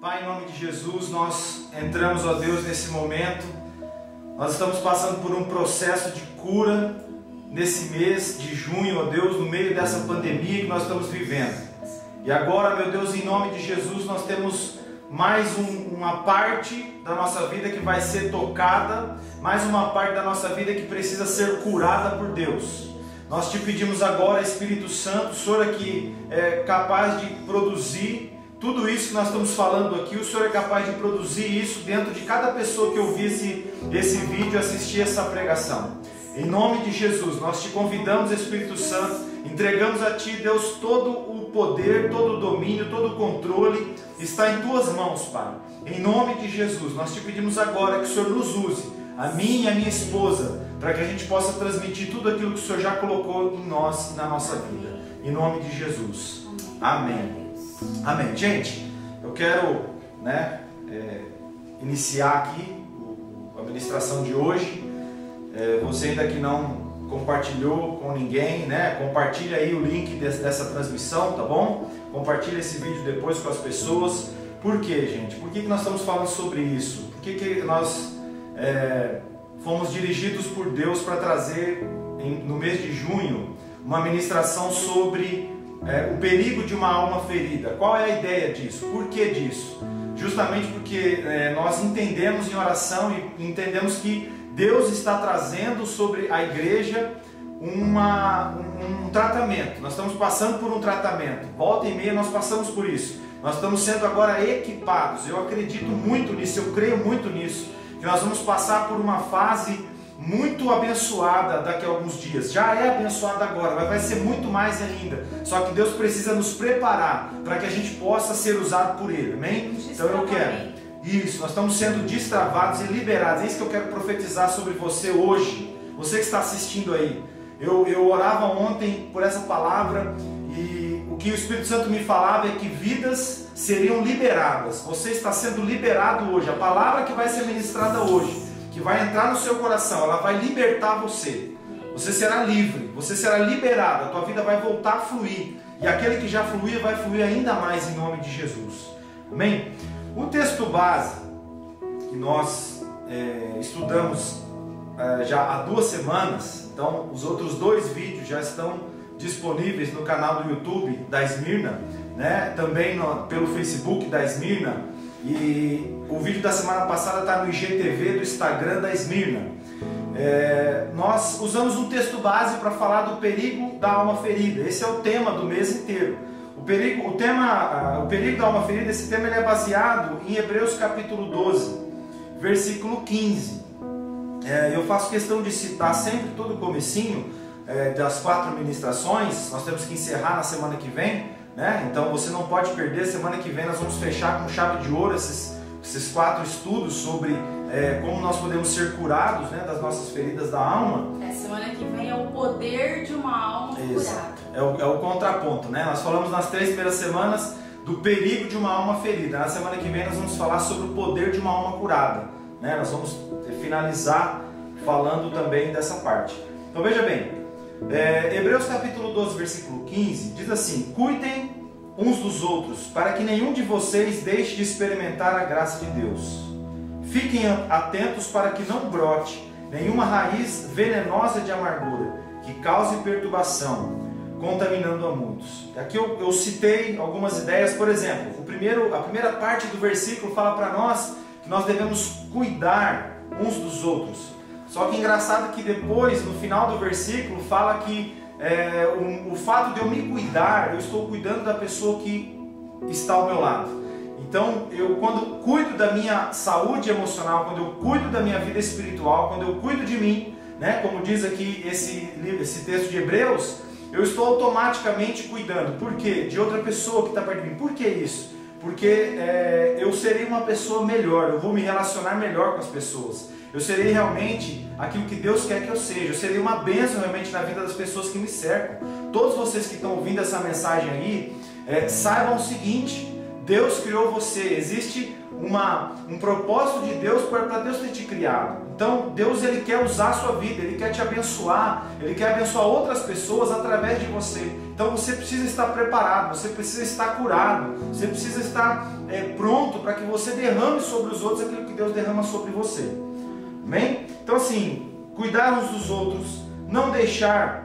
Pai, em nome de Jesus, nós entramos, ó Deus, nesse momento. Nós estamos passando por um processo de cura nesse mês de junho, ó Deus, no meio dessa pandemia que nós estamos vivendo. E agora, meu Deus, em nome de Jesus, nós temos mais uma parte da nossa vida que vai ser tocada, mais uma parte da nossa vida que precisa ser curada por Deus. Nós te pedimos agora, Espírito Santo, o Senhor aqui é capaz de produzir tudo isso que nós estamos falando aqui. O Senhor é capaz de produzir isso dentro de cada pessoa que ouvir esse vídeo, assistir essa pregação. Em nome de Jesus, nós te convidamos, Espírito Santo, entregamos a Ti, Deus, todo o poder, todo o domínio, todo o controle está em Tuas mãos, Pai. Em nome de Jesus, nós te pedimos agora que o Senhor nos use, a mim e a minha esposa, para que a gente possa transmitir tudo aquilo que o Senhor já colocou em nós e na nossa vida. Em nome de Jesus. Amém. Amém. Gente, eu quero iniciar aqui a ministração de hoje. Você ainda que não compartilhou com ninguém, compartilha aí o link dessa transmissão, tá bom? Compartilha esse vídeo depois com as pessoas. Por quê, gente? Por que nós estamos falando sobre isso? Por que nós fomos dirigidos por Deus para trazer no mês de junho uma ministração sobre o perigo de uma alma ferida? Qual é a ideia disso? Por que disso? Justamente porque nós entendemos em oração e entendemos que Deus está trazendo sobre a igreja um tratamento. Nós estamos passando por um tratamento. Volta e meia nós passamos por isso. Nós estamos sendo agora equipados. Eu acredito muito nisso, eu creio muito nisso, que nós vamos passar por uma fase muito abençoada daqui a alguns dias. Já é abençoada agora, mas vai ser muito mais ainda. Só que Deus precisa nos preparar para que a gente possa ser usado por Ele. Amém? Então eu quero. Isso, nós estamos sendo destravados e liberados. É isso que eu quero profetizar sobre você hoje. Você que está assistindo aí. Eu orava ontem por essa palavra e o que o Espírito Santo me falava é que vidas seriam liberadas. Você está sendo liberado hoje. A palavra que vai ser ministrada hoje, que vai entrar no seu coração, ela vai libertar você. Você será livre, você será liberado, a tua vida vai voltar a fluir. E aquele que já fluía vai fluir ainda mais em nome de Jesus. Amém? O texto base que nós estudamos já há 2 semanas, então os outros 2 vídeos já estão disponíveis no canal do YouTube da Esmirna, também pelo Facebook da Esmirna, e o vídeo da semana passada está no IGTV do Instagram da Esmirna. Nós usamos um texto base para falar do perigo da alma ferida. Esse é o tema do mês inteiro. O perigo da alma ferida, esse tema ele é baseado em Hebreus capítulo 12, versículo 15. Eu faço questão de citar sempre todo o comecinho das 4 ministrações. Nós temos que encerrar na semana que vem, então você não pode perder. Semana que vem nós vamos fechar com chave de ouro esses 4 estudos sobre como nós podemos ser curados das nossas feridas da alma. Semana que vem é o poder de uma alma curada. É o contraponto, Nós falamos nas 3 primeiras semanas do perigo de uma alma ferida. Na semana que vem nós vamos falar sobre o poder de uma alma curada, Nós vamos finalizar falando também dessa parte. Então veja bem, Hebreus capítulo 12, versículo 15 diz assim: cuidem uns dos outros, para que nenhum de vocês deixe de experimentar a graça de Deus. Fiquem atentos para que não brote nenhuma raiz venenosa de amargura, que cause perturbação, contaminando a muitos. Aqui eu citei algumas ideias. Por exemplo, a primeira parte do versículo fala para nós que nós devemos cuidar uns dos outros. Só que engraçado que depois, no final do versículo, fala que o fato de eu me cuidar, eu estou cuidando da pessoa que está ao meu lado. Então, quando cuido da minha saúde emocional, quando eu cuido da minha vida espiritual, quando eu cuido de mim, como diz aqui esse texto de Hebreus, eu estou automaticamente cuidando. Por quê? De outra pessoa que está perto de mim. Por que isso? Porque eu serei uma pessoa melhor, eu vou me relacionar melhor com as pessoas. Eu serei realmente aquilo que Deus quer que eu seja. Eu serei uma bênção realmente na vida das pessoas que me cercam. Todos vocês que estão ouvindo essa mensagem aí, saibam o seguinte: Deus criou você. Existe um propósito de Deus para Deus ter te criado. Então Deus, Ele quer usar a sua vida, Ele quer te abençoar, Ele quer abençoar outras pessoas através de você. Então você precisa estar preparado, você precisa estar curado, você precisa estar pronto para que você derrame sobre os outros aquilo que Deus derrama sobre você. Amém? Então assim, cuidar uns dos outros, não deixar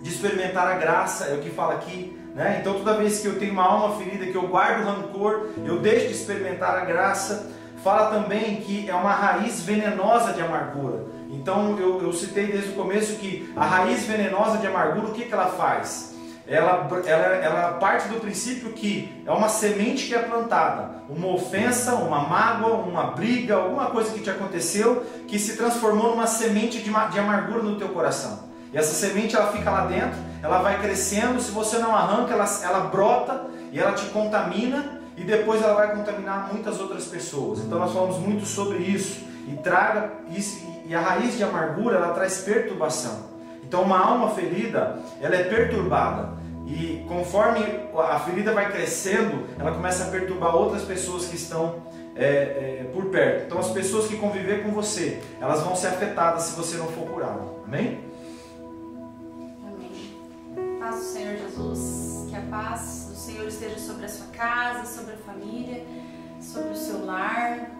de experimentar a graça, é o que fala aqui, né? Então toda vez que eu tenho uma alma ferida, que eu guardo rancor, eu deixo de experimentar a graça. Fala também que é uma raiz venenosa de amargura. Então eu citei desde o começo que a raiz venenosa de amargura, o que ela faz? Ela parte do princípio que é uma semente que é plantada, uma ofensa, uma mágoa, uma briga, alguma coisa que te aconteceu, que se transformou numa semente de amargura no teu coração. E essa semente, ela fica lá dentro, ela vai crescendo, se você não arranca, ela brota e ela te contamina, e depois ela vai contaminar muitas outras pessoas. Então nós falamos muito sobre isso, e a raiz de amargura, ela traz perturbação. Então uma alma ferida, ela é perturbada, e conforme a ferida vai crescendo, ela começa a perturbar outras pessoas que estão por perto. Então as pessoas que conviver com você, elas vão ser afetadas se você não for curado. Amém? Amém. Paz do Senhor Jesus, que a paz do Senhor esteja sobre a sua casa, sobre a família, sobre o seu lar,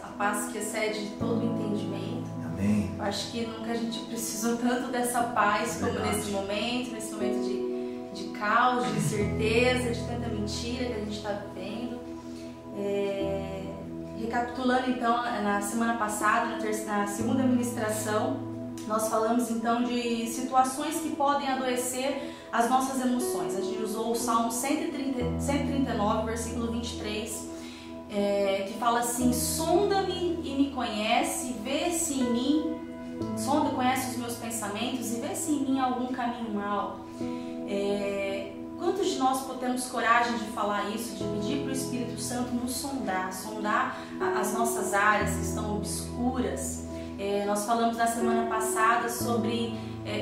a paz que excede todo o entendimento. Amém. Eu acho que nunca a gente precisou tanto dessa paz como nesse momento de caos, de incerteza, de tanta mentira que a gente está vivendo. Recapitulando então, na semana passada, na segunda ministração, nós falamos então de situações que podem adoecer as nossas emoções. A gente usou o Salmo 139, versículo 23, que fala assim: sonda-me e me conhece, vê se em mim, sonda e conhece os meus pensamentos e vê se em mim há algum caminho mau. Quantos de nós temos coragem de falar isso, de pedir para o Espírito Santo nos sondar as nossas áreas que estão obscuras? Nós falamos na semana passada sobre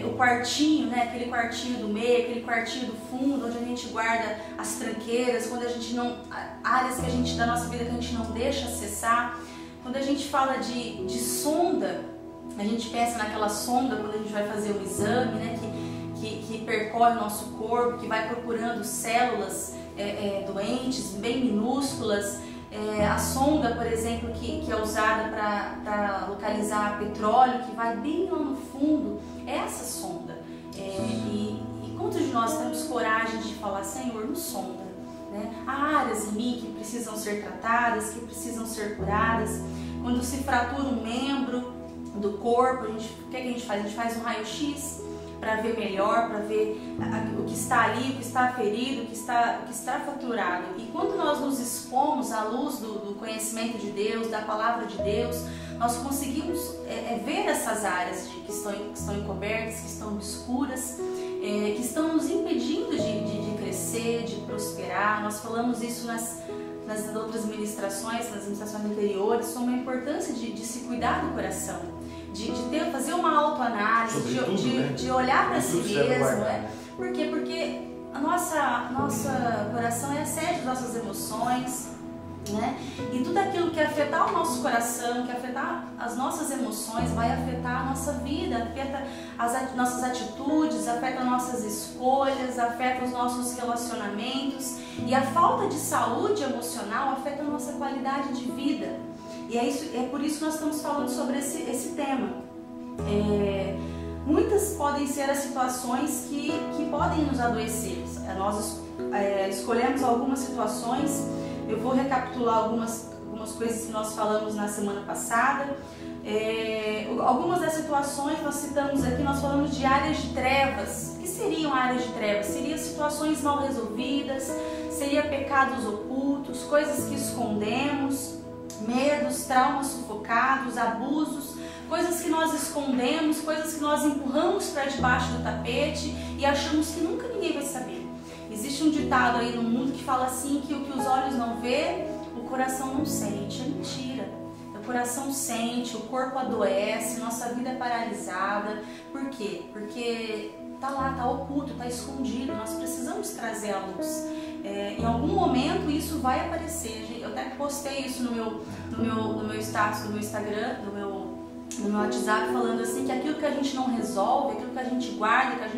o quartinho, né? Aquele quartinho do meio, aquele quartinho do fundo, onde a gente guarda as tranqueiras, quando a gente não, áreas que a gente da nossa vida que a gente não deixa acessar. Quando a gente fala de sonda, a gente pensa naquela sonda quando a gente vai fazer um exame, né? Que percorre o nosso corpo, que vai procurando células doentes, bem minúsculas. A sonda, por exemplo, que é usada para localizar petróleo, que vai bem lá no fundo, é essa sonda. E quantos de nós temos coragem de falar: Senhor, nos sonda, né? Há áreas em mim que precisam ser tratadas, que precisam ser curadas. Quando se fratura um membro do corpo, o que a gente faz? A gente faz um raio-x para ver melhor, para ver o que está ali, o que está ferido, o que está fraturado. E quando nós nos expomos à luz do conhecimento de Deus, da palavra de Deus, nós conseguimos ver essas áreas que estão encobertas, que estão obscuras, que estão nos impedindo de crescer, de prosperar. Nós falamos isso nas outras ministrações, nas ministrações anteriores, sobre a importância de se cuidar do coração. De fazer uma autoanálise, de olhar para si mesmo, Por quê? Porque a nossa coração é a sede das nossas emoções, né? E tudo aquilo que afetar o nosso coração, que afetar as nossas emoções, vai afetar a nossa vida, afeta as nossas atitudes, afeta as nossas escolhas, afeta os nossos relacionamentos. E a falta de saúde emocional afeta a nossa qualidade de vida. E é por isso que nós estamos falando sobre esse tema. Muitas podem ser as situações que podem nos adoecer. Nós escolhemos algumas situações. Eu vou recapitular algumas coisas que nós falamos na semana passada. Algumas das situações nós citamos aqui, nós falamos de áreas de trevas. O que seriam áreas de trevas? Seriam situações mal resolvidas, seria pecados ocultos, coisas que escondemos, medos, traumas sufocados, abusos, coisas que nós escondemos, coisas que nós empurramos para debaixo do tapete e achamos que nunca ninguém vai saber. Existe um ditado aí no mundo que fala assim, que o que os olhos não vê, o coração não sente. É mentira. O coração sente, o corpo adoece, nossa vida é paralisada. Por quê? Porque tá lá, tá oculto, tá escondido. Nós precisamos trazer à luz. Em algum momento isso vai aparecer. Eu até postei isso no meu status do meu Instagram, no meu WhatsApp falando assim que aquilo que a gente não resolve, aquilo que a gente guarda,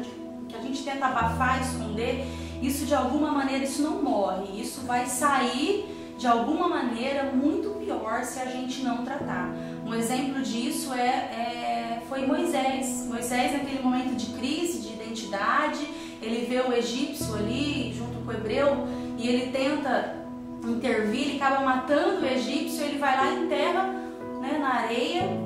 que a gente tenta abafar, esconder, isso de alguma maneira isso não morre, isso vai sair de alguma maneira muito pior se a gente não tratar. Um exemplo disso foi Moisés. Moisés, naquele momento de crise, de identidade, ele vê o egípcio ali junto com o hebreu e ele tenta intervir, ele acaba matando o egípcio, ele vai lá e enterra, né, na areia,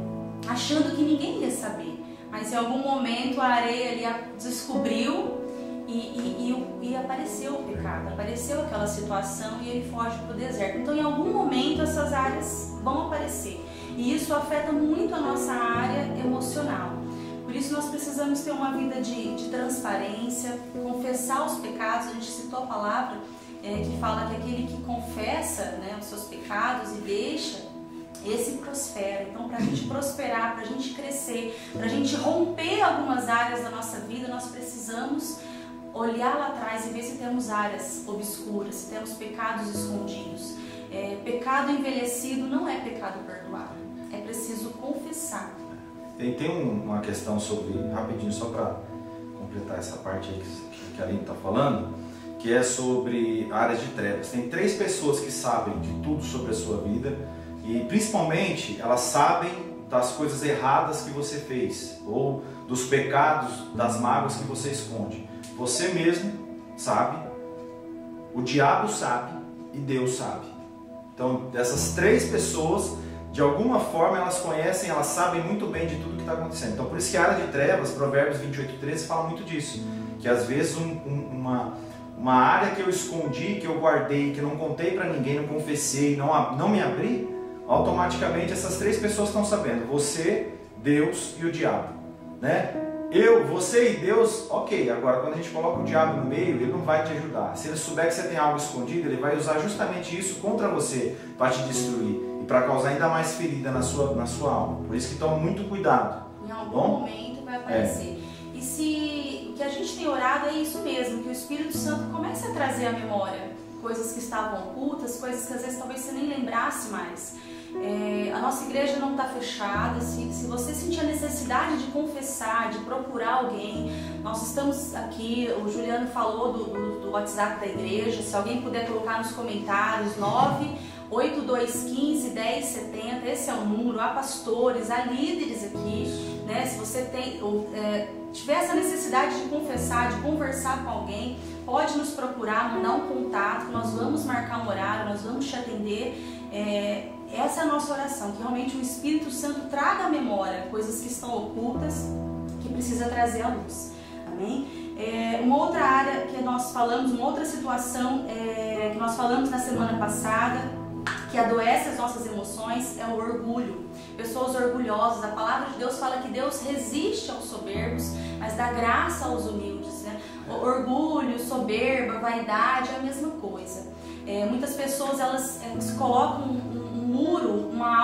achando que ninguém ia saber. Mas em algum momento a areia ali descobriu e apareceu o pecado, apareceu aquela situação e ele foge para o deserto. Então em algum momento essas áreas vão aparecer e isso afeta muito a nossa área emocional. Por isso nós precisamos ter uma vida de transparência, confessar os pecados. A gente citou a palavra que fala que aquele que confessa, né, os seus pecados e deixa, esse prospera. Então, para a gente prosperar, para a gente crescer, para a gente romper algumas áreas da nossa vida, nós precisamos olhar lá atrás e ver se temos áreas obscuras, se temos pecados escondidos. Pecado envelhecido não é pecado perdoado, é preciso confessar. Tem uma questão sobre, rapidinho, só para completar essa parte aí que a Aline está falando, que é sobre áreas de trevas. Tem 3 pessoas que sabem de tudo sobre a sua vida e principalmente elas sabem das coisas erradas que você fez ou dos pecados, das mágoas que você esconde. Você mesmo sabe, o diabo sabe e Deus sabe. Então, dessas 3 pessoas, de alguma forma elas conhecem, elas sabem muito bem de tudo que está acontecendo. Então, por isso que a área de trevas, Provérbios 28:13, fala muito disso. Que às vezes uma área que eu escondi, que eu guardei, que eu não contei para ninguém, não confessei, não me abri, automaticamente essas 3 pessoas estão sabendo. Você, Deus e o diabo, né? Você e Deus, ok. Agora, quando a gente coloca o diabo no meio, ele não vai te ajudar. Se ele souber que você tem algo escondido, ele vai usar justamente isso contra você para te destruir e para causar ainda mais ferida na sua alma. Por isso que tome muito cuidado. Em algum momento vai aparecer. E se o que a gente tem orado é isso mesmo, que o Espírito Santo comece a trazer à memória coisas que estavam ocultas, coisas que às vezes talvez você nem lembrasse mais. A nossa igreja não está fechada. Se você sentir a necessidade de confessar, de procurar alguém, nós estamos aqui. O Juliano falou do WhatsApp da igreja. Se alguém puder colocar nos comentários, 98215-1070, esse é o número. Há pastores, há líderes aqui, né? Se você tiver essa necessidade de confessar, de conversar com alguém, pode nos procurar, mandar um contato, nós vamos marcar um horário, nós vamos te atender. Essa é a nossa oração, que realmente o Espírito Santo traga à memória coisas que estão ocultas, que precisa trazer à luz. Amém? Uma outra área que nós falamos, uma outra situação que nós falamos na semana passada, que adoece as nossas emoções, é o orgulho. Pessoas orgulhosas. A palavra de Deus fala que Deus resiste aos soberbos, mas dá graça aos humildes, né? Orgulho, soberba, vaidade é a mesma coisa. Muitas pessoas elas colocam um muro, uma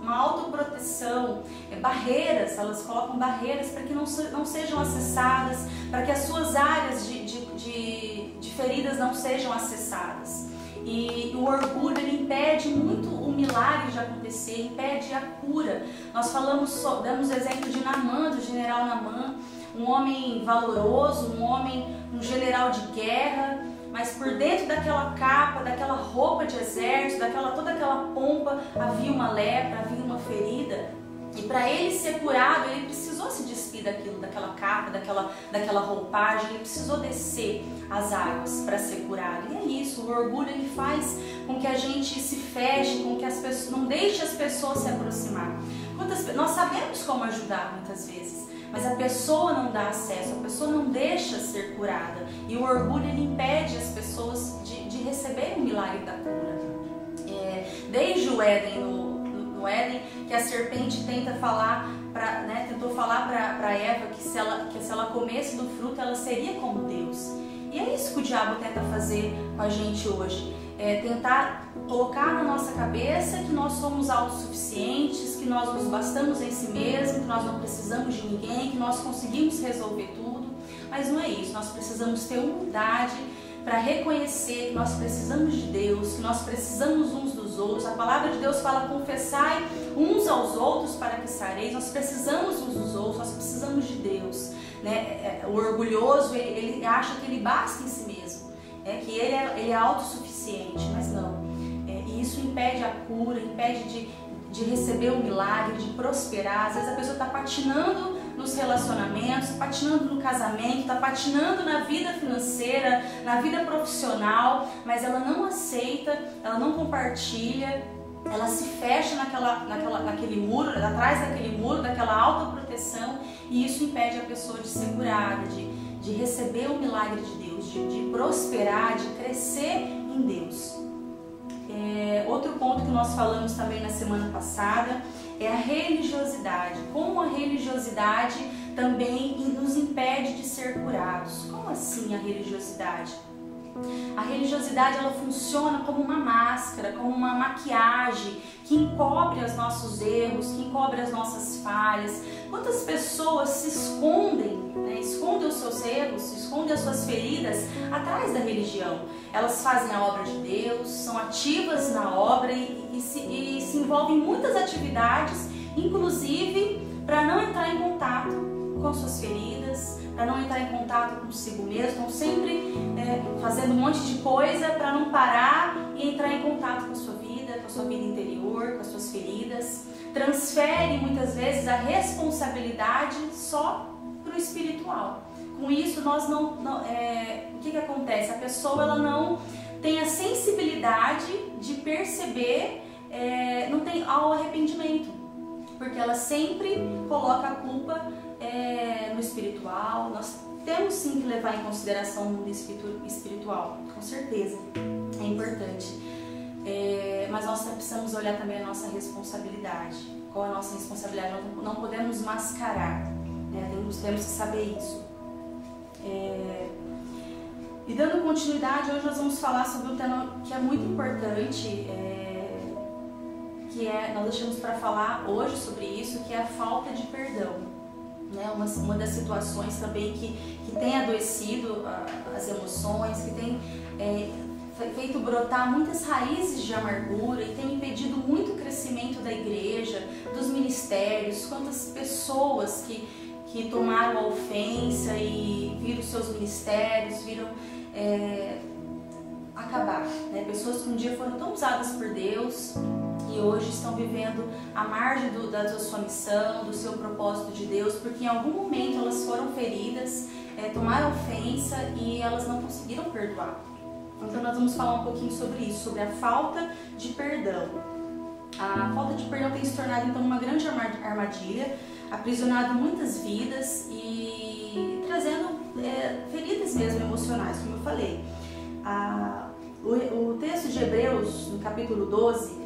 autoproteção, barreiras. Elas colocam barreiras para que não sejam acessadas, para que as suas áreas de feridas não sejam acessadas. E o orgulho, ele impede muito o milagre de acontecer, impede a cura. Nós damos o exemplo de Naamã, do general Naamã, um homem valoroso, um general de guerra, mas por dentro daquela capa, daquela roupa de exército, toda aquela pompa, havia uma lepra, havia uma ferida. E para ele ser curado, ele precisou se despir daquela capa, daquela roupagem, ele precisou descer as águas para ser curado. E é isso, o orgulho ele faz com que a gente se feche, com que as pessoas não deixe as pessoas se aproximar. Nós sabemos como ajudar muitas vezes, mas a pessoa não dá acesso, a pessoa não deixa ser curada. E o orgulho ele impede as pessoas de receber o milagre da cura. Desde o Éden, no Éden, que a serpente tentou falar para Eva que se ela comesse do fruto, ela seria como Deus. E é isso que o diabo tenta fazer com a gente hoje. Tentar colocar na nossa cabeça que nós somos autossuficientes, que nós nos bastamos em si mesmos, que nós não precisamos de ninguém, que nós conseguimos resolver tudo. Mas não é isso, nós precisamos ter humildade, para reconhecer que nós precisamos de Deus, que nós precisamos uns dos outros. A palavra de Deus fala: confessai uns aos outros para que sareis. Nós precisamos uns dos outros, nós precisamos de Deus, né? O orgulhoso, ele acha que ele basta em si mesmo, que ele é autossuficiente, mas não. E isso impede a cura, impede de receber o milagre, de prosperar. Às vezes a pessoa está patinando nos relacionamentos, patinando no casamento, está patinando na vida financeira, na vida profissional, mas ela não aceita, ela não compartilha, ela se fecha naquele muro, atrás daquele muro, daquela autoproteção, e isso impede a pessoa de ser curada, de receber o milagre de Deus, de prosperar, de crescer em Deus. Outro ponto que nós falamos também na semana passada é a religiosidade. Como a religiosidade também nos impede de ser curados. Como assim a religiosidade? A religiosidade, ela funciona como uma máscara, como uma maquiagem que encobre os nossos erros, que encobre as nossas falhas. Quantas pessoas se escondem, né? Escondem os seus erros, escondem as suas feridas atrás da religião. Elas fazem a obra de Deus, são ativas na obra e se envolvem em muitas atividades, inclusive para não entrar em contato com suas feridas, para não entrar em contato consigo mesmo. Estão sempre fazendo um monte de coisa para não parar e entrar em contato com a sua vida interior, com as suas feridas. Transferem muitas vezes a responsabilidade só para o espiritual. Com isso, nós o que acontece? A pessoa, ela não tem a sensibilidade de perceber, não tem ao arrependimento, porque ela sempre coloca a culpa no espiritual. Nós temos sim que levar em consideração o mundo espiritual, com certeza, é importante. Mas nós precisamos olhar também a nossa responsabilidade. Qual é a nossa responsabilidade? Nós não podemos mascarar, né? Temos que saber isso. E dando continuidade, hoje nós vamos falar sobre um tema que é muito importante, nós deixamos para falar hoje sobre isso, que é a falta de perdão, né? Uma das situações também que tem adoecido as emoções, que tem feito brotar muitas raízes de amargura e tem impedido muito o crescimento da igreja, dos ministérios. Quantas pessoas que tomaram a ofensa e viram seus ministérios, viram acabar, né? Pessoas que um dia foram tão usadas por Deus e hoje estão vivendo à margem da sua missão, do seu propósito de Deus, porque em algum momento elas foram feridas, tomaram ofensa e elas não conseguiram perdoar. Então nós vamos falar um pouquinho sobre isso, sobre a falta de perdão. A falta de perdão tem se tornado então uma grande armadilha, aprisionado muitas vidas e trazendo feridas mesmo emocionais, como eu falei. O texto de Hebreus, no capítulo 12,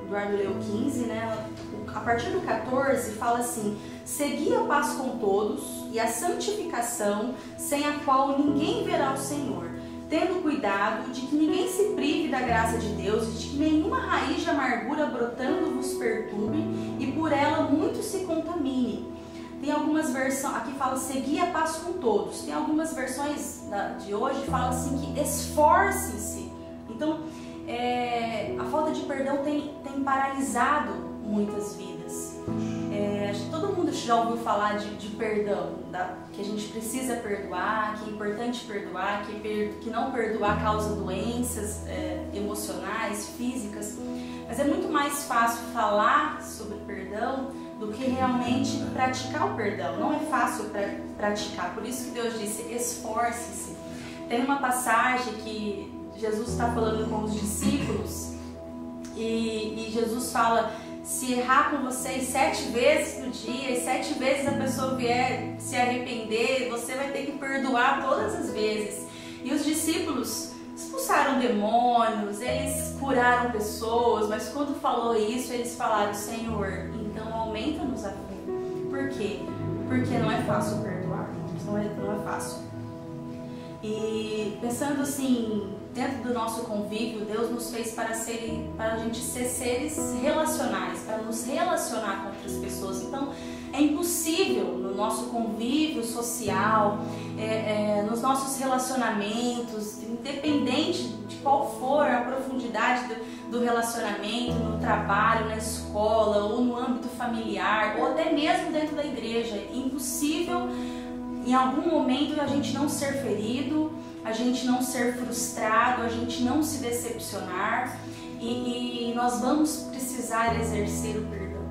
Eduardo leu 15, né? A partir do 14 fala assim: segui a paz com todos e a santificação, sem a qual ninguém verá o Senhor, tendo cuidado de que ninguém se prive da graça de Deus e de que nenhuma raiz de amargura brotando vos perturbe e por ela muito se contamine. Tem algumas versões, aqui fala segui a paz com todos. Tem algumas versões de hoje que fala assim que esforcem-se. Então, a falta de perdão tem paralisado muitas vidas. Acho que todo mundo já ouviu falar de perdão, que a gente precisa perdoar, que é importante perdoar, que não perdoar causa doenças emocionais, físicas. Mas é muito mais fácil falar sobre perdão do que realmente praticar o perdão. Não é fácil praticar, por isso que Deus disse: esforce-se. Tem uma passagem que Jesus está falando com os discípulos e Jesus fala: se errar com vocês 7 vezes no dia e 7 vezes a pessoa vier se arrepender, você vai ter que perdoar todas as vezes. E os discípulos expulsaram demônios, eles curaram pessoas, mas quando falou isso, eles falaram: Senhor, então aumenta-nos a fé. Por quê? Porque não é fácil perdoar, não é fácil. E pensando assim, dentro do nosso convívio, Deus nos fez para a gente ser seres relacionais, para nos relacionar com outras pessoas. Então, é impossível no nosso convívio social, nos nossos relacionamentos, independente de qual for a profundidade do relacionamento, no trabalho, na escola, ou no âmbito familiar, ou até mesmo dentro da igreja, é impossível em algum momento a gente não ser ferido, a gente não ser frustrado, a gente não se decepcionar, e nós vamos precisar exercer o perdão.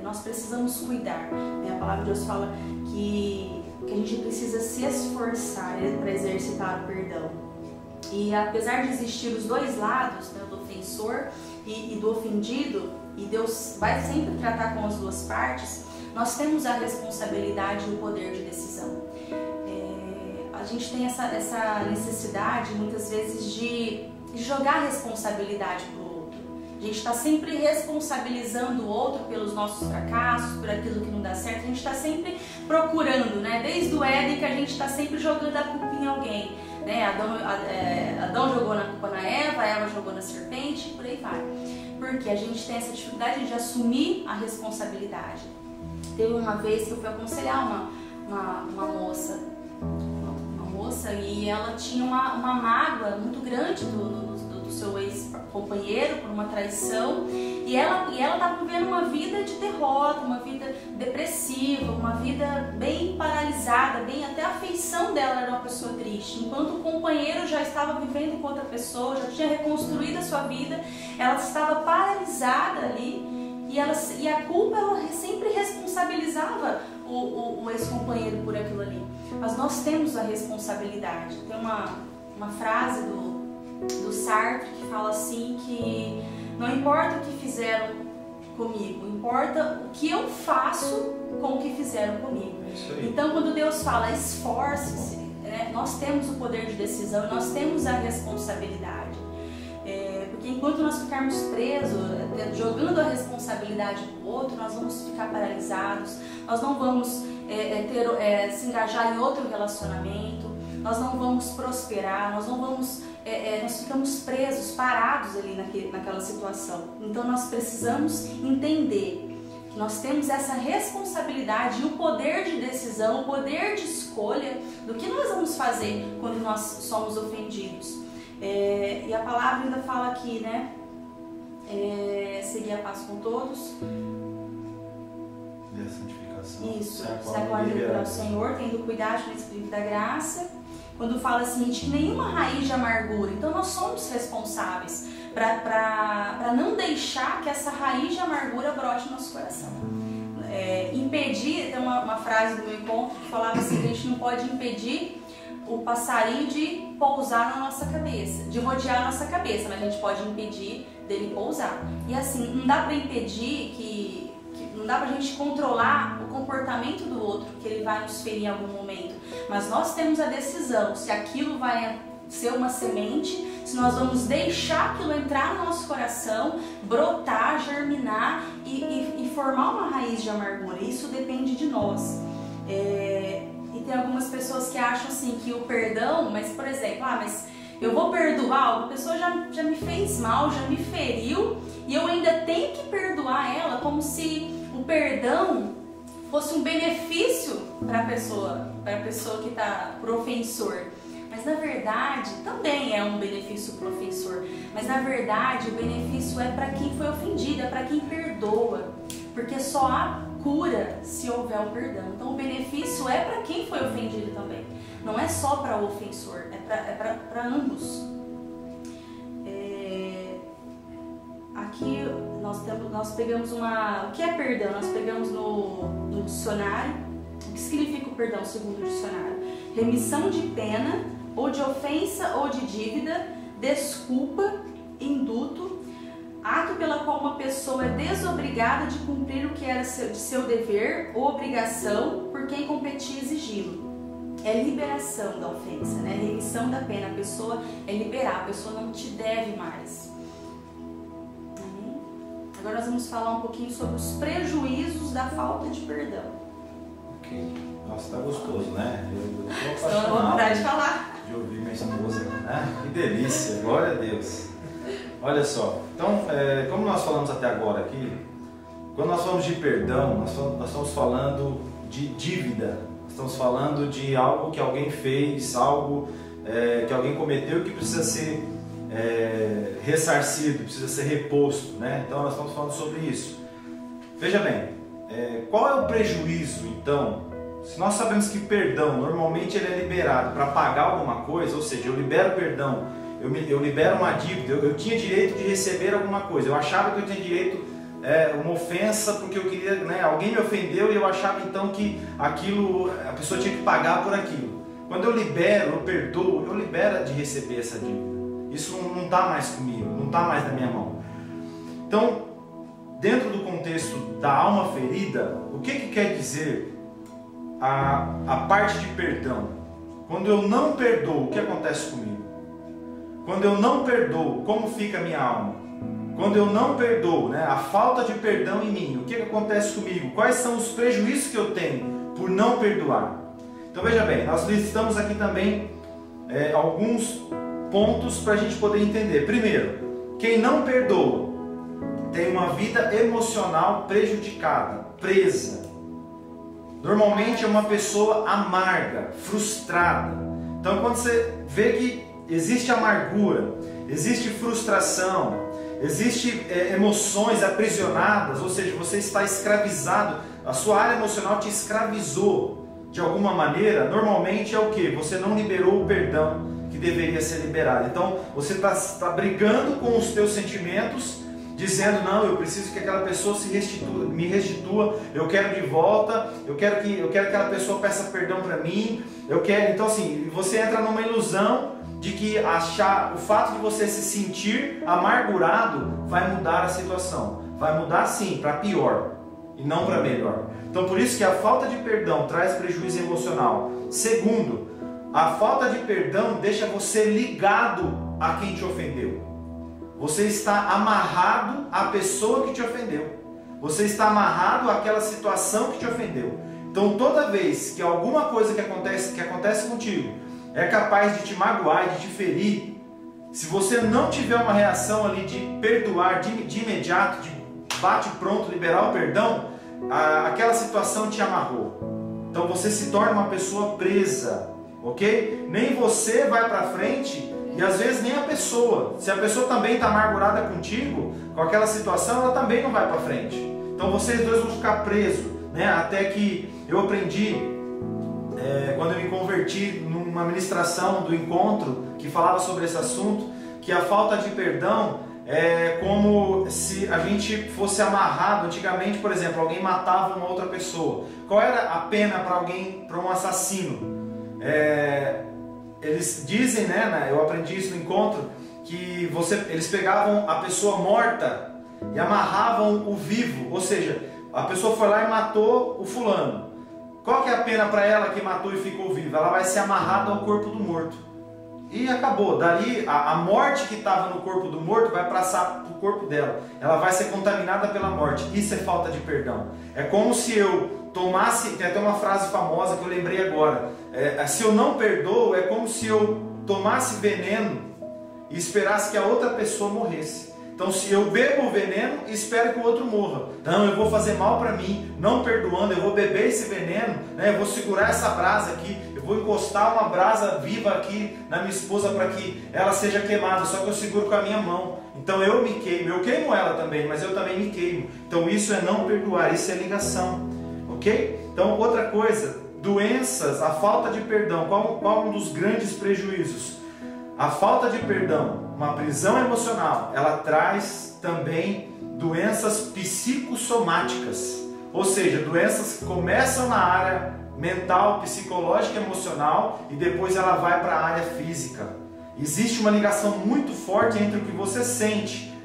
Nós precisamos cuidar. A palavra de Deus fala que a gente precisa se esforçar para exercitar o perdão. E apesar de existir os dois lados, né, do ofensor e do ofendido, e Deus vai sempre tratar com as duas partes, nós temos a responsabilidade e o poder de decisão. A gente tem essa necessidade, muitas vezes, de jogar a responsabilidade para o outro. A gente está sempre responsabilizando o outro pelos nossos fracassos, por aquilo que não dá certo. A gente está sempre procurando, né? Desde o Éden que a gente está sempre jogando a culpa em alguém. Né? Adão jogou a culpa na Eva jogou na serpente, por aí vai. Porque a gente tem essa dificuldade de assumir a responsabilidade. Teve uma vez que eu fui aconselhar uma moça, e ela tinha uma mágoa muito grande do seu ex-companheiro por uma traição, e ela estava vivendo uma vida de derrota, uma vida depressiva, uma vida bem paralisada, até a afeição dela era uma pessoa triste, enquanto o companheiro já estava vivendo com outra pessoa, já tinha reconstruído a sua vida, ela estava paralisada ali, e a culpa ela sempre responsabilizava o ex-companheiro por aquilo ali. Mas nós temos a responsabilidade. Tem uma frase do Sartre que fala assim, que não importa o que fizeram comigo, importa o que eu faço com o que fizeram comigo. Então, quando Deus fala esforce-se, né, nós temos o poder de decisão, nós temos a responsabilidade. Porque enquanto nós ficarmos presos, jogando a responsabilidade para o outro, nós vamos ficar paralisados, nós não vamos se engajar em outro relacionamento, nós não vamos prosperar, nós ficamos presos, parados ali naquela situação. Então nós precisamos entender que nós temos essa responsabilidade e o poder de decisão, o poder de escolha do que nós vamos fazer quando nós somos ofendidos. E a palavra ainda fala aqui, né? Seguir a paz com todos. E a santificação. Isso, se aguardar ao Senhor, tendo cuidado com o Espírito da graça. Quando fala assim, de que nenhuma raiz de amargura. Então nós somos responsáveis para não deixar que essa raiz de amargura brote no nosso coração. Impedir, tem uma frase do meu encontro que falava assim, que a gente não pode impedir o passarinho de pousar na nossa cabeça, de rodear a nossa cabeça, mas a gente pode impedir dele pousar. E assim, não dá para impedir não dá pra gente controlar o comportamento do outro, que ele vai nos ferir em algum momento, mas nós temos a decisão se aquilo vai ser uma semente, se nós vamos deixar aquilo entrar no nosso coração, brotar, germinar e formar uma raiz de amargura. Isso depende de nós. E tem algumas pessoas que acham assim que o perdão, mas por exemplo, mas eu vou perdoar, a pessoa já me fez mal, já me feriu, e eu ainda tenho que perdoar ela, como se o perdão fosse um benefício para a pessoa que está pro ofensor. Mas na verdade, também é um benefício pro ofensor, mas na verdade o benefício é para quem foi ofendido, é para quem perdoa, porque só há cura se houver o perdão. Então o benefício é para quem foi ofendido também, não é só para o ofensor, é para ambos. Aqui nós pegamos o que é perdão? Nós pegamos no dicionário. O que significa o perdão segundo o dicionário? Remissão de pena, ou de ofensa ou de dívida, desculpa, induto, ato pela qual uma pessoa é desobrigada de cumprir o que era de seu dever ou obrigação por quem competia exigi-lo. É liberação da ofensa, né? Remissão da pena. A pessoa é liberar, a pessoa não te deve mais. Agora nós vamos falar um pouquinho sobre os prejuízos da falta de perdão. Ok. Nossa, tá gostoso, né? Eu tô apaixonado. Vontade de falar. De ouvir, mas esposa, né? Que delícia, glória a Deus. Olha só, então, como nós falamos até agora aqui, quando nós falamos de perdão, nós estamos falando de dívida, nós estamos falando de algo que alguém fez, algo que alguém cometeu que precisa ser ressarcido, precisa ser reposto, né? Então nós estamos falando sobre isso. Veja bem, qual é o prejuízo então? Se nós sabemos que perdão normalmente ele é liberado para pagar alguma coisa, ou seja, eu libero perdão, eu libero uma dívida, eu tinha direito de receber alguma coisa, eu achava que eu tinha direito uma ofensa porque eu queria, né, alguém me ofendeu e eu achava então que aquilo, a pessoa tinha que pagar por aquilo. Quando eu libero, eu perdoo, eu libero de receber essa dívida. Isso não está mais comigo, não está mais na minha mão. Então, dentro do contexto da alma ferida, o que quer dizer a parte de perdão? Quando eu não perdoo, o que acontece comigo? Quando eu não perdoo, como fica a minha alma? Quando eu não perdoo, né, a falta de perdão em mim, o que acontece comigo? Quais são os prejuízos que eu tenho por não perdoar? Então veja bem, nós listamos aqui também alguns pontos para a gente poder entender. Primeiro, quem não perdoa tem uma vida emocional prejudicada, presa. Normalmente é uma pessoa amarga, frustrada. Então quando você vê que existe amargura, existe frustração, existe emoções aprisionadas, ou seja, você está escravizado, a sua área emocional te escravizou de alguma maneira, normalmente é o que? Você não liberou o perdão que deveria ser liberado. Então você está brigando com os teus sentimentos, dizendo, não, eu preciso que aquela pessoa me restitua, eu quero de volta, eu quero que aquela pessoa peça perdão para mim, então assim, você entra numa ilusão de que o fato de você se sentir amargurado vai mudar a situação. Vai mudar sim, para pior e não para melhor. Então por isso que a falta de perdão traz prejuízo emocional. Segundo, a falta de perdão deixa você ligado a quem te ofendeu. Você está amarrado à pessoa que te ofendeu. Você está amarrado àquela situação que te ofendeu. Então toda vez que alguma coisa que acontece contigo é capaz de te magoar e de te ferir, se você não tiver uma reação ali de perdoar de imediato, de bate pronto, liberar o perdão, aquela situação te amarrou. Então você se torna uma pessoa presa, ok? Nem você vai para frente e às vezes nem a pessoa. Se a pessoa também está amargurada contigo, com aquela situação, ela também não vai para frente. Então vocês dois vão ficar presos, né? Até que eu aprendi, quando eu me converti numa ministração do encontro que falava sobre esse assunto, que a falta de perdão é como se a gente fosse amarrado. Antigamente, por exemplo, alguém matava uma outra pessoa. Qual era a pena para um assassino? Eles dizem, né, eu aprendi isso no encontro, que eles pegavam a pessoa morta e amarravam o vivo, ou seja, a pessoa foi lá e matou o fulano. Qual que é a pena para ela que matou e ficou viva? Ela vai ser amarrada ao corpo do morto. E acabou. Dali, a morte que estava no corpo do morto vai passar para o corpo dela. Ela vai ser contaminada pela morte. Isso é falta de perdão. É como se eu tomasse... Tem até uma frase famosa que eu lembrei agora. Se eu não perdoo, é como se eu tomasse veneno e esperasse que a outra pessoa morresse. Então, se eu bebo o veneno e espero que o outro morra, não, eu vou fazer mal para mim, não perdoando, eu vou beber esse veneno, né? Eu vou segurar essa brasa aqui, eu vou encostar uma brasa viva aqui na minha esposa para que ela seja queimada, só que eu seguro com a minha mão. Então eu me queimo, eu queimo ela também, mas eu também me queimo. Então isso é não perdoar, isso é ligação, ok? Então outra coisa, doenças, a falta de perdão, qual um dos grandes prejuízos? A falta de perdão, uma prisão emocional, ela traz também doenças psicossomáticas, ou seja, doenças que começam na área mental, psicológica, emocional e depois ela vai para a área física. Existe uma ligação muito forte entre o que você sente,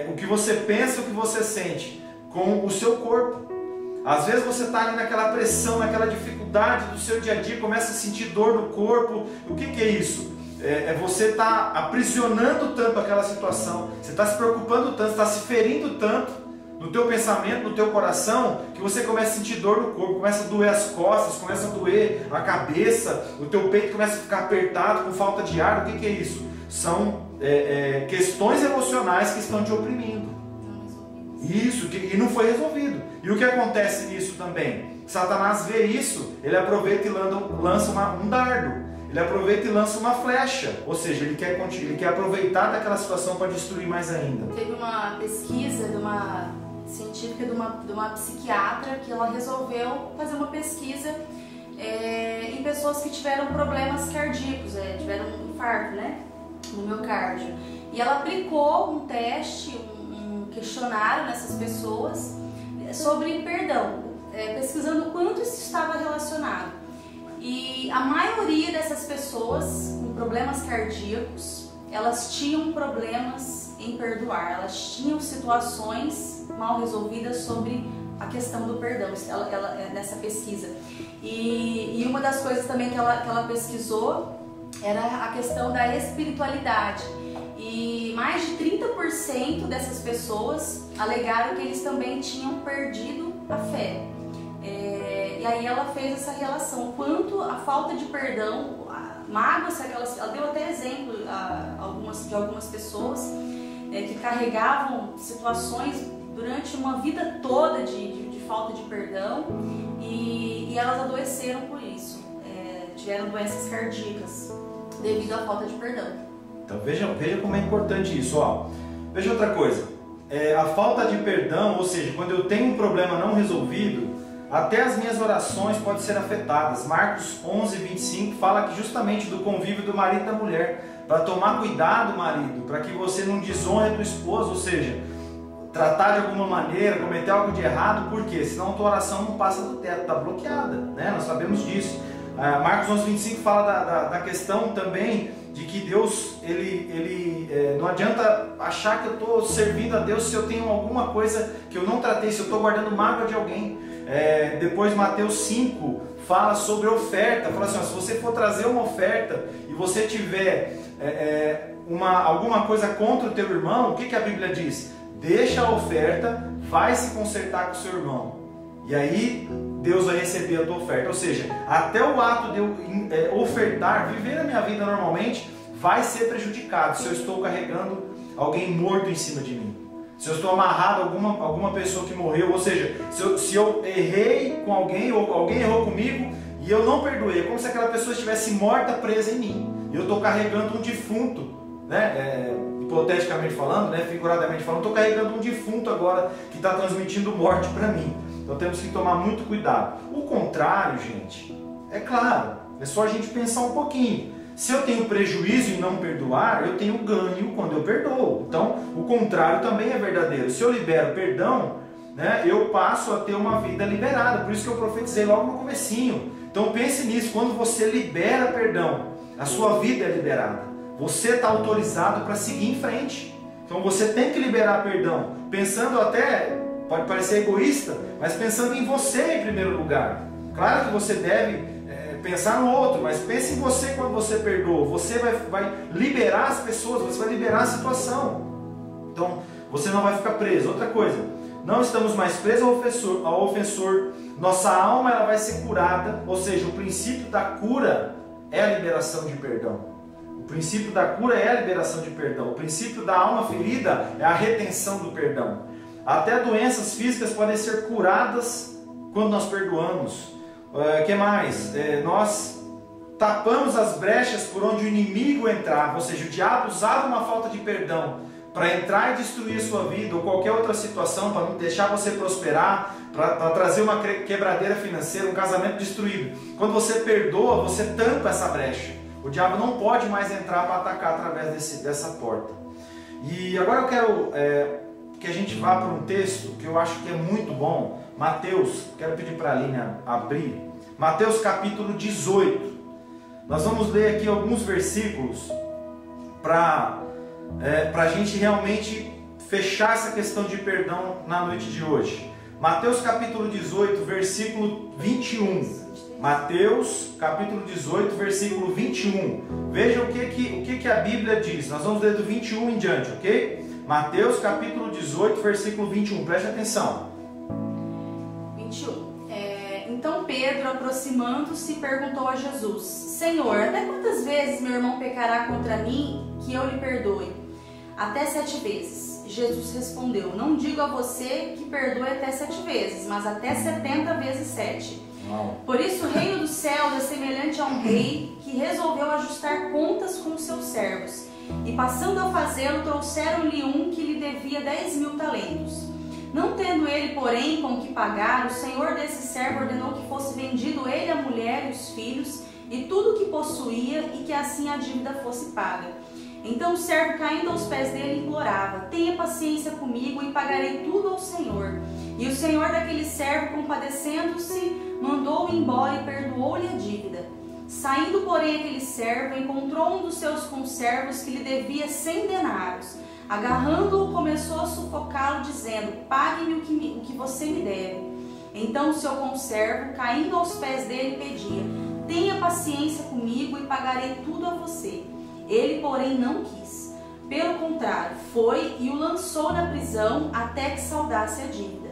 o que você pensa e o que você sente com o seu corpo. Às vezes você está ali naquela pressão, naquela dificuldade do seu dia a dia, começa a sentir dor no corpo. O que é isso? Você está aprisionando tanto aquela situação, você está se preocupando tanto, está se ferindo tanto no teu pensamento, no teu coração, que você começa a sentir dor no corpo, começa a doer as costas, começa a doer a cabeça, o teu peito começa a ficar apertado, com falta de ar. O que é isso? São questões emocionais que estão te oprimindo. Isso, e não foi resolvido. E o que acontece nisso também? Satanás vê isso, ele aproveita e lança um dardo. Ele aproveita e lança uma flecha, ou seja, ele quer aproveitar daquela situação para destruir mais ainda. Teve uma pesquisa de uma científica, de uma psiquiatra, que ela resolveu fazer uma pesquisa em pessoas que tiveram problemas cardíacos, tiveram um infarto, né, no miocárdio. E ela aplicou um teste, um questionário nessas pessoas sobre perdão, pesquisando o quanto isso estava relacionado. E a maioria dessas pessoas com problemas cardíacos, elas tinham problemas em perdoar, elas tinham situações mal resolvidas sobre a questão do perdão, nessa pesquisa. E uma das coisas também que ela pesquisou era a questão da espiritualidade. E mais de 30% dessas pessoas alegaram que eles também tinham perdido a fé. E aí ela fez essa relação, quanto a falta de perdão, mágoas, ela deu até exemplo de algumas pessoas que carregavam situações durante uma vida toda de falta de perdão e elas adoeceram por isso, tiveram doenças cardíacas devido à falta de perdão. Então veja como é importante isso, ó. Veja outra coisa, a falta de perdão, ou seja, quando eu tenho um problema não resolvido, até as minhas orações podem ser afetadas. Marcos 11:25 fala que justamente do convívio do marido e da mulher, para tomar cuidado, marido, para que você não desonre a tua esposa, ou seja, tratar de alguma maneira, cometer algo de errado, por quê? Senão a tua oração não passa do teto, está bloqueada, né? Nós sabemos disso. Marcos 11:25 fala da questão também de que Deus, não adianta achar que eu estou servindo a Deus se eu tenho alguma coisa que eu não tratei, se eu estou guardando mágoa de alguém. Depois Mateus 5 fala sobre oferta, fala assim, ó, se você for trazer uma oferta e você tiver alguma coisa contra o teu irmão, o que a Bíblia diz? Deixa a oferta, vai se consertar com o seu irmão, e aí Deus vai receber a tua oferta. Ou seja, até o ato de eu ofertar, viver a minha vida normalmente, vai ser prejudicado se eu estou carregando alguém morto em cima de mim, se eu estou amarrado a alguma pessoa que morreu, ou seja, se eu errei com alguém, ou alguém errou comigo e eu não perdoei, é como se aquela pessoa estivesse morta, presa em mim, e eu estou carregando um defunto, né? Hipoteticamente falando, né? Figuradamente falando, estou carregando um defunto agora que está transmitindo morte para mim. Então temos que tomar muito cuidado. O contrário, gente, é claro, é só a gente pensar um pouquinho. Se eu tenho prejuízo em não perdoar, eu tenho ganho quando eu perdoo. Então, o contrário também é verdadeiro. Se eu libero perdão, né, eu passo a ter uma vida liberada. Por isso que eu profetizei logo no comecinho. Então pense nisso, quando você libera perdão, a sua vida é liberada. Você está autorizado para seguir em frente. Então você tem que liberar perdão, pensando até, pode parecer egoísta, mas pensando em você em primeiro lugar. Claro que você deve pensar no outro, mas pense em você quando você perdoa. Você vai liberar as pessoas, você vai liberar a situação. Então você não vai ficar preso. Outra coisa, não estamos mais presos ao ofensor. Nossa alma ela vai ser curada, ou seja, o princípio da cura é a liberação de perdão. O princípio da cura é a liberação de perdão. O princípio da alma ferida é a retenção do perdão. Até doenças físicas podem ser curadas quando nós perdoamos. Que mais? Nós tapamos as brechas por onde o inimigo entrava, ou seja, o diabo usava uma falta de perdão para entrar e destruir a sua vida ou qualquer outra situação, para não deixar você prosperar, para trazer uma quebradeira financeira, um casamento destruído. Quando você perdoa, você tampa essa brecha. O diabo não pode mais entrar para atacar através dessa porta. E agora eu quero que a gente vá para um texto que eu acho que é muito bom. Mateus, quero pedir para a Aline abrir. Mateus capítulo 18. Nós vamos ler aqui alguns versículos para a gente realmente fechar essa questão de perdão na noite de hoje. Mateus capítulo 18, versículo 21. Mateus capítulo 18, versículo 21. Veja o que a Bíblia diz. Nós vamos ler do 21 em diante, ok? Mateus capítulo 18, versículo 21. Preste atenção. 21. Então Pedro, aproximando-se, perguntou a Jesus: Senhor, até quantas vezes meu irmão pecará contra mim que eu lhe perdoe? Até 7 vezes. Jesus respondeu: Não digo a você que perdoe até 7 vezes, mas até 70 vezes 7. Por isso o reino dos céus é semelhante a um rei que resolveu ajustar contas com os seus servos. E passando a fazê-lo, trouxeram-lhe um que lhe devia 10.000 talentos. Não tendo ele, porém, com que pagar, o senhor desse servo ordenou que fosse vendido ele, a mulher e os filhos, e tudo o que possuía, e que assim a dívida fosse paga. Então o servo, caindo aos pés dele, implorava: Tenha paciência comigo e pagarei tudo ao senhor. E o senhor daquele servo, compadecendo-se, mandou-o embora e perdoou-lhe a dívida. Saindo, porém, aquele servo encontrou um dos seus conservos que lhe devia 100 denários. Agarrando-o, começou a sufocá-lo, dizendo: Pague-me o que você me deve. Então o seu conservo, caindo aos pés dele, pedia: Tenha paciência comigo e pagarei tudo a você. Ele, porém, não quis. Pelo contrário, foi e o lançou na prisão até que saldasse a dívida.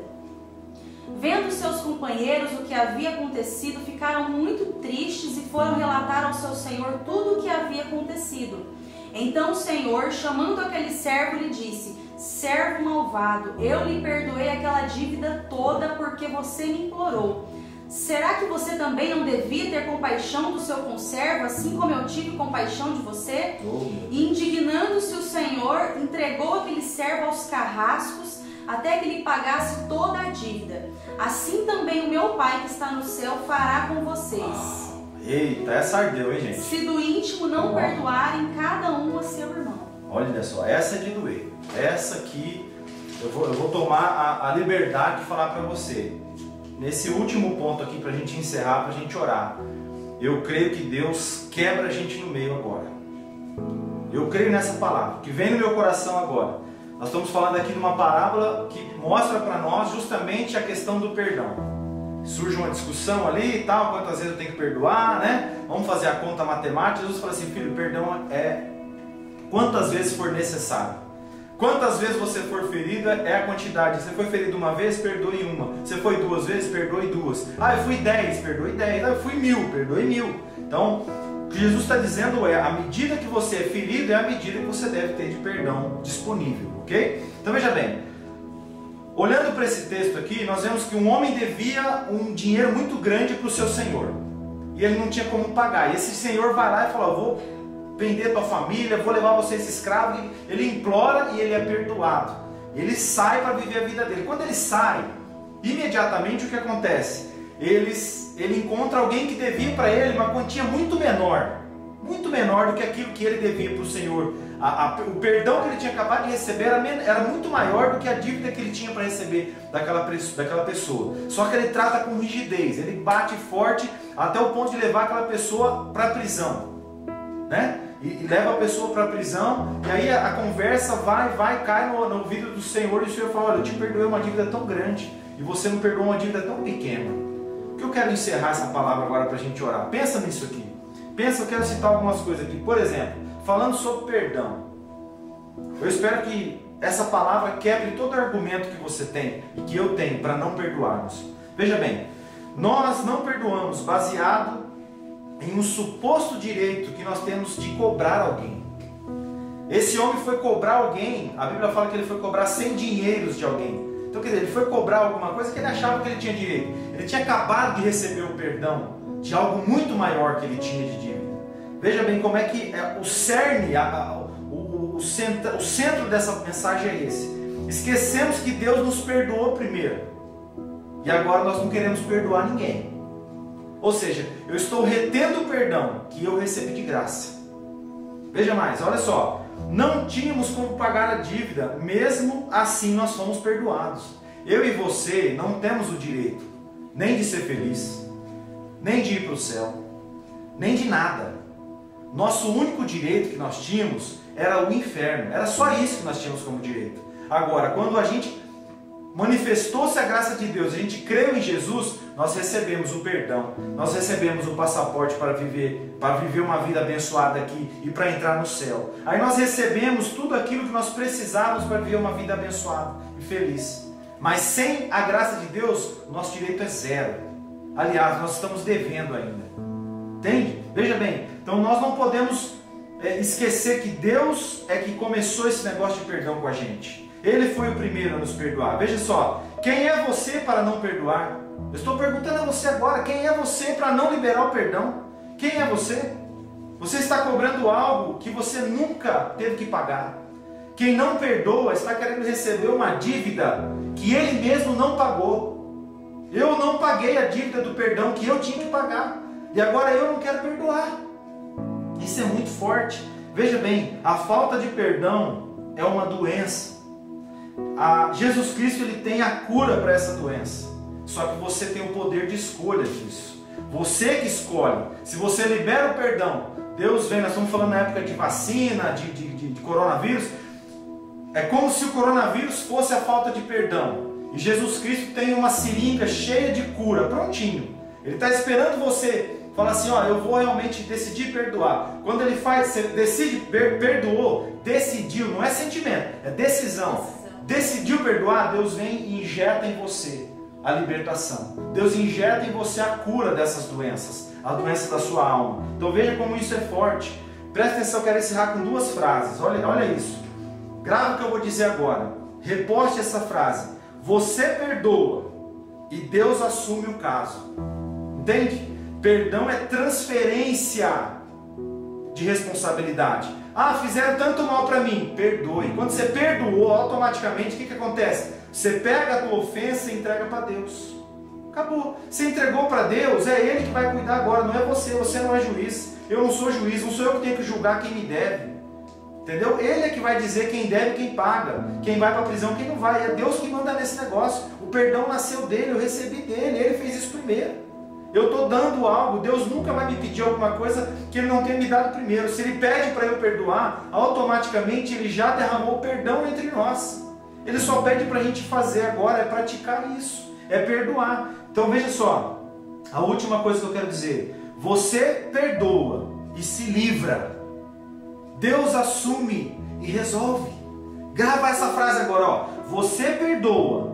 Vendo seus companheiros o que havia acontecido, ficaram muito tristes e foram relatar ao seu senhor tudo o que havia acontecido. Então o senhor, chamando aquele servo, lhe disse: Servo malvado, eu lhe perdoei aquela dívida toda porque você me implorou. Será que você também não devia ter compaixão do seu conservo, assim como eu tive compaixão de você? E indignando-se o senhor, entregou aquele servo aos carrascos até que lhe pagasse toda a dívida. Assim também o meu Pai que está no céu fará com vocês. Eita, essa ardeu, hein, gente? Se do íntimo não perdoarem cada um a seu irmão. Olha só, essa é de doer. Essa aqui, eu vou tomar a liberdade de falar para você. Nesse último ponto aqui, para a gente encerrar, para a gente orar. Eu creio que Deus quebra a gente no meio agora. Eu creio nessa palavra, que vem no meu coração agora. Nós estamos falando aqui de uma parábola que mostra para nós justamente a questão do perdão. Surge uma discussão ali e tal, quantas vezes eu tenho que perdoar, né? Vamos fazer a conta matemática. Jesus fala assim: filho, perdão é quantas vezes for necessário. Quantas vezes você for ferido é a quantidade. Você foi ferido uma vez, perdoe uma. Você foi 2 vezes, perdoe 2. Ah, eu fui 10, perdoe 10. Ah, eu fui 1000, perdoe 1000. Então, o que Jesus está dizendo é: a medida que você é ferido é a medida que você deve ter de perdão disponível, ok? Então veja bem, olhando para esse texto aqui, nós vemos que um homem devia um dinheiro muito grande para o seu senhor. E ele não tinha como pagar. E esse senhor vai lá e fala: eu vou vender tua família, vou levar você esse escravo. Ele implora e ele é perdoado. Ele sai para viver a vida dele. Quando ele sai, imediatamente o que acontece? Ele encontra alguém que devia para ele uma quantia muito menor do que aquilo que ele devia para o Senhor. O perdão que ele tinha acabado de receber era muito maior do que a dívida que ele tinha para receber daquela pessoa. Só que ele trata com rigidez, ele bate forte até o ponto de levar aquela pessoa para a prisão, né? E leva a pessoa para a prisão, e aí a conversa cai no ouvido do Senhor, e o Senhor fala: olha, eu te perdoei uma dívida tão grande, e você me perdoou uma dívida tão pequena. O que eu quero encerrar essa palavra agora para a gente orar? Pensa nisso aqui. Eu quero citar algumas coisas aqui. Por exemplo, falando sobre perdão. Eu espero que essa palavra quebre todo argumento que você tem, e que eu tenho, para não perdoarmos. Veja bem, nós não perdoamos baseado em um suposto direito que nós temos de cobrar alguém. Esse homem foi cobrar alguém, a Bíblia fala que ele foi cobrar 100 dinheiros de alguém. Então, quer dizer, ele foi cobrar alguma coisa que ele achava que ele tinha direito. Ele tinha acabado de receber o perdão de algo muito maior que ele tinha de dívida. Veja bem como é que o cerne, o centro dessa mensagem é esse. Esquecemos que Deus nos perdoou primeiro, e agora nós não queremos perdoar ninguém. Ou seja, eu estou retendo o perdão que eu recebi de graça. Veja mais, olha só. Não tínhamos como pagar a dívida, mesmo assim nós fomos perdoados. Eu e você não temos o direito nem de ser feliz, nem de ir para o céu, nem de nada. Nosso único direito que nós tínhamos era o inferno. Era só isso que nós tínhamos como direito. Agora, quando a gente manifestou-se a graça de Deus, a gente creu em Jesus, nós recebemos o perdão, nós recebemos o passaporte para viver uma vida abençoada aqui e para entrar no céu. Aí nós recebemos tudo aquilo que nós precisávamos para viver uma vida abençoada e feliz. Mas sem a graça de Deus, o nosso direito é zero. Aliás, nós estamos devendo ainda. Entende? Veja bem, então nós não podemos esquecer que Deus é que começou esse negócio de perdão com a gente. Ele foi o primeiro a nos perdoar. Veja só, quem é você para não perdoar? Eu estou perguntando a você agora, quem é você para não liberar o perdão? Quem é você? Você está cobrando algo que você nunca teve que pagar. Quem não perdoa está querendo receber uma dívida que ele mesmo não pagou. Eu não paguei a dívida do perdão que eu tinha que pagar. E agora eu não quero perdoar. Isso é muito forte. Veja bem, a falta de perdão é uma doença. Jesus Cristo ele tem a cura para essa doença. Só que você tem o poder de escolha disso. Você que escolhe. Se você libera o perdão, Deus vem, nós estamos falando na época de vacina, de coronavírus. É como se o coronavírus fosse a falta de perdão. E Jesus Cristo tem uma seringa cheia de cura, prontinho. Ele está esperando você falar assim, ó, eu vou realmente decidir perdoar. Quando ele faz, você decide, perdoou, decidiu, não é sentimento, é decisão. Decidiu perdoar, Deus vem e injeta em você a libertação. Deus injeta em você a cura dessas doenças, a doença da sua alma. Então veja como isso é forte. Presta atenção, eu quero encerrar com duas frases. Olha isso. Grava o que eu vou dizer agora. Reposte essa frase. Você perdoa e Deus assume o caso. Entende? Perdão é transferência de responsabilidade. Ah, fizeram tanto mal para mim. Perdoe. Quando você perdoou, automaticamente, o que acontece? Você pega a tua ofensa e entrega para Deus. Acabou. Você entregou para Deus, é Ele que vai cuidar agora, não é você. Você não é juiz. Eu não sou juiz, não sou eu que tenho que julgar quem me deve. Entendeu? Ele é que vai dizer quem deve e quem paga. Quem vai para a prisão, quem não vai. É Deus que manda nesse negócio. O perdão nasceu dele, eu recebi dele. Ele fez isso primeiro. Eu estou dando algo. Deus nunca vai me pedir alguma coisa que Ele não tenha me dado primeiro. Se Ele pede para eu perdoar, automaticamente Ele já derramou o perdão entre nós. Ele só pede para a gente fazer agora, é praticar isso. É perdoar. Então veja só. A última coisa que eu quero dizer. Você perdoa e se livra. Deus assume e resolve. Grava essa frase agora, ó. Você perdoa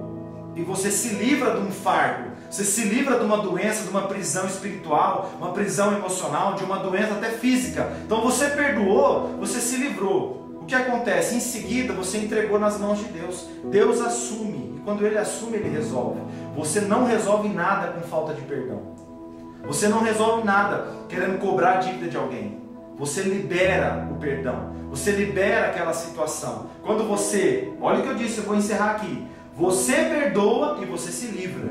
e você se livra de um fardo. Você se livra de uma doença, de uma prisão espiritual, uma prisão emocional, de uma doença até física. Então você perdoou, você se livrou. O que acontece? Em seguida você entregou nas mãos de Deus. Deus assume. E quando Ele assume, Ele resolve. Você não resolve nada com falta de perdão. Você não resolve nada querendo cobrar a dívida de alguém. Você libera o perdão. Você libera aquela situação. Quando você... Olha o que eu disse, eu vou encerrar aqui. Você perdoa e você se livra.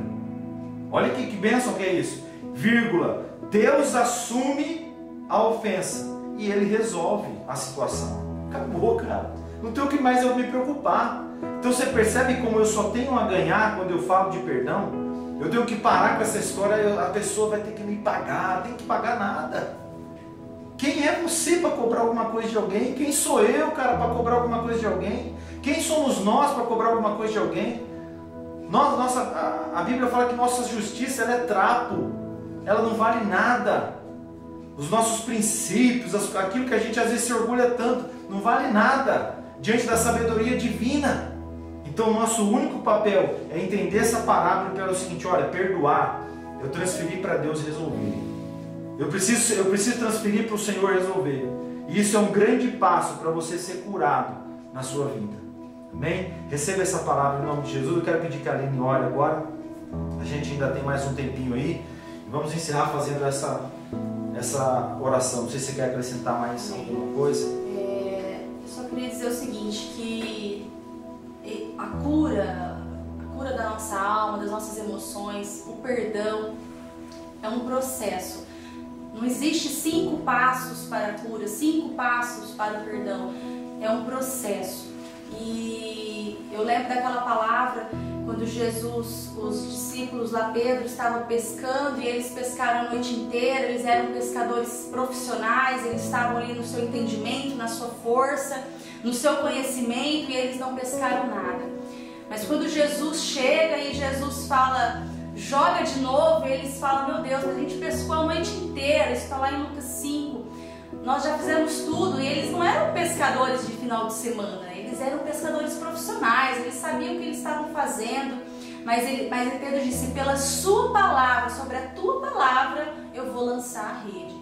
Olha que bênção que é isso. Vírgula. Deus assume a ofensa. E Ele resolve a situação. Acabou, cara. Não tem o que mais eu me preocupar. Então você percebe como eu só tenho a ganhar quando eu falo de perdão? Eu tenho que parar com essa história. A pessoa vai ter que me pagar. Tem que pagar nada. Quem é você para cobrar alguma coisa de alguém? Quem sou eu, cara, para cobrar alguma coisa de alguém? Quem somos nós para cobrar alguma coisa de alguém? A Bíblia fala que nossa justiça ela é trapo. Ela não vale nada. Os nossos princípios, aquilo que a gente às vezes se orgulha tanto, não vale nada diante da sabedoria divina. Então o nosso único papel é entender essa parábola pelo seguinte, olha, perdoar, eu transferi para Deus resolver. Eu preciso transferir para o Senhor resolver. E isso é um grande passo para você ser curado na sua vida. Amém? Receba essa palavra em nome de Jesus. Eu quero pedir que a Aline ore agora. A gente ainda tem mais um tempinho aí. E vamos encerrar fazendo essa oração. Não sei se você quer acrescentar mais alguma coisa. Eu só queria dizer o seguinte, que a cura da nossa alma, das nossas emoções, o perdão é um processo. Não existe 5 passos para a cura, 5 passos para o perdão. É um processo. E eu lembro daquela palavra quando Jesus, os discípulos lá, Pedro, estavam pescando e eles pescaram a noite inteira. Eles eram pescadores profissionais, eles estavam ali no seu entendimento, na sua força, no seu conhecimento, e eles não pescaram nada. Mas quando Jesus chega e Jesus fala, joga de novo e eles falam, meu Deus, a gente pescou a noite inteira, isso está lá em Lucas 5, nós já fizemos tudo. E eles não eram pescadores de final de semana, eles eram pescadores profissionais, eles sabiam o que eles estavam fazendo. Mas Pedro disse, pela sua palavra, sobre a tua palavra, eu vou lançar a rede.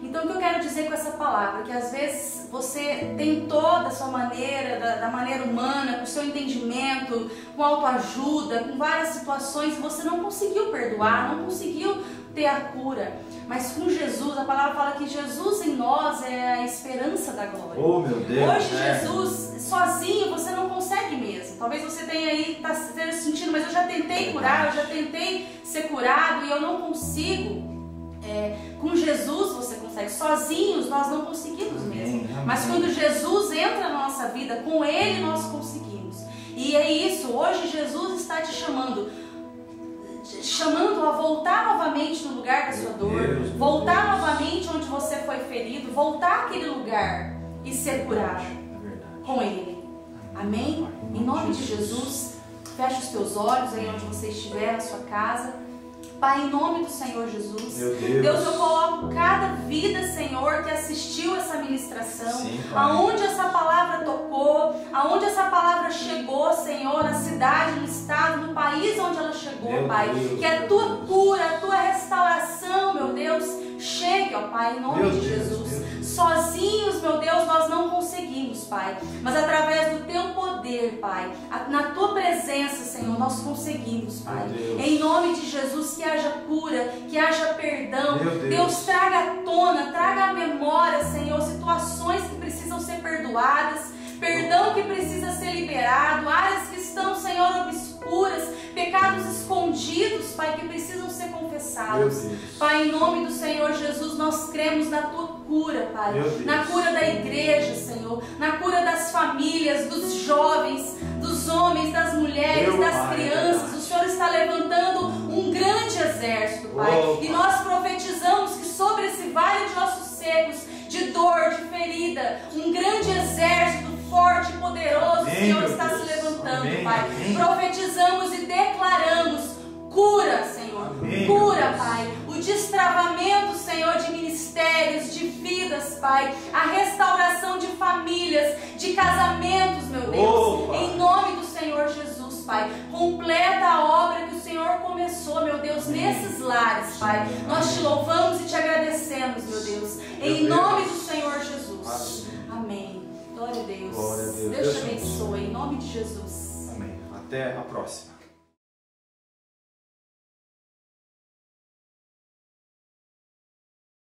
Então o que eu quero dizer com essa palavra? Que às vezes você tentou da sua maneira, da maneira humana, com o seu entendimento, com autoajuda, com várias situações, e você não conseguiu perdoar, não conseguiu ter a cura. Mas com Jesus, a palavra fala que Jesus em nós é a esperança da glória. Oh, meu Deus! Hoje Jesus, sozinho, você não consegue mesmo. Talvez você tenha aí, está sentindo, mas eu já tentei curar, eu já tentei ser curado e eu não consigo. Com Jesus você consegue, sozinhos nós não conseguimos mesmo. Mas quando Jesus entra na nossa vida, com Ele nós conseguimos. E é isso, hoje Jesus está te chamando a voltar novamente no lugar da sua dor, voltar novamente onde você foi ferido, voltar àquele lugar e ser curado com Ele. Amém? Em nome de Jesus, feche os teus olhos aí onde você estiver, na sua casa. Pai, em nome do Senhor Jesus, Deus, eu coloco cada vida, Senhor, que assistiu essa ministração, aonde essa palavra tocou, aonde essa palavra chegou, Senhor, na cidade, no estado, no país onde ela chegou, Pai, que a tua cura, a tua restauração, meu Deus, chegue, ó Pai, em nome de Jesus. Sozinhos, meu Deus, nós não conseguimos, Pai, mas através do teu poder, Pai, na tua presença, Senhor, nós conseguimos, Pai. Em nome de Jesus, que haja cura, que haja perdão. Deus, traga à tona, traga à memória, Senhor, situações que precisam ser perdoadas, perdão que precisa ser liberado, áreas que estão, Senhor, obscuras, pecados escondidos, Pai, que precisam ser confessados. Pai, em nome do Senhor Jesus, nós cremos na tua cura, Pai, na cura da igreja, Senhor, na cura das famílias, dos jovens, dos homens, das mulheres, das crianças. O Senhor está levantando um grande exército, Pai, e nós profetizamos que sobre esse vale de ossos secos, de dor, de ferida, um grande exército forte e poderoso, o Senhor está se levantando, Pai. Profetizamos e declaramos cura, Senhor, cura, Pai, o destravamento, Senhor, de ministérios, de vidas, Pai, a restauração de famílias, de casamentos, meu Deus, em nome do Senhor Jesus, Pai. Completa a obra que o Senhor começou, meu Deus, nesses lares, Pai. Nós te louvamos e te agradecemos, meu Deus, em nome do Senhor Jesus. Amém. Glória a Deus. Deus te abençoe, em nome de Jesus. Amém. Até a próxima.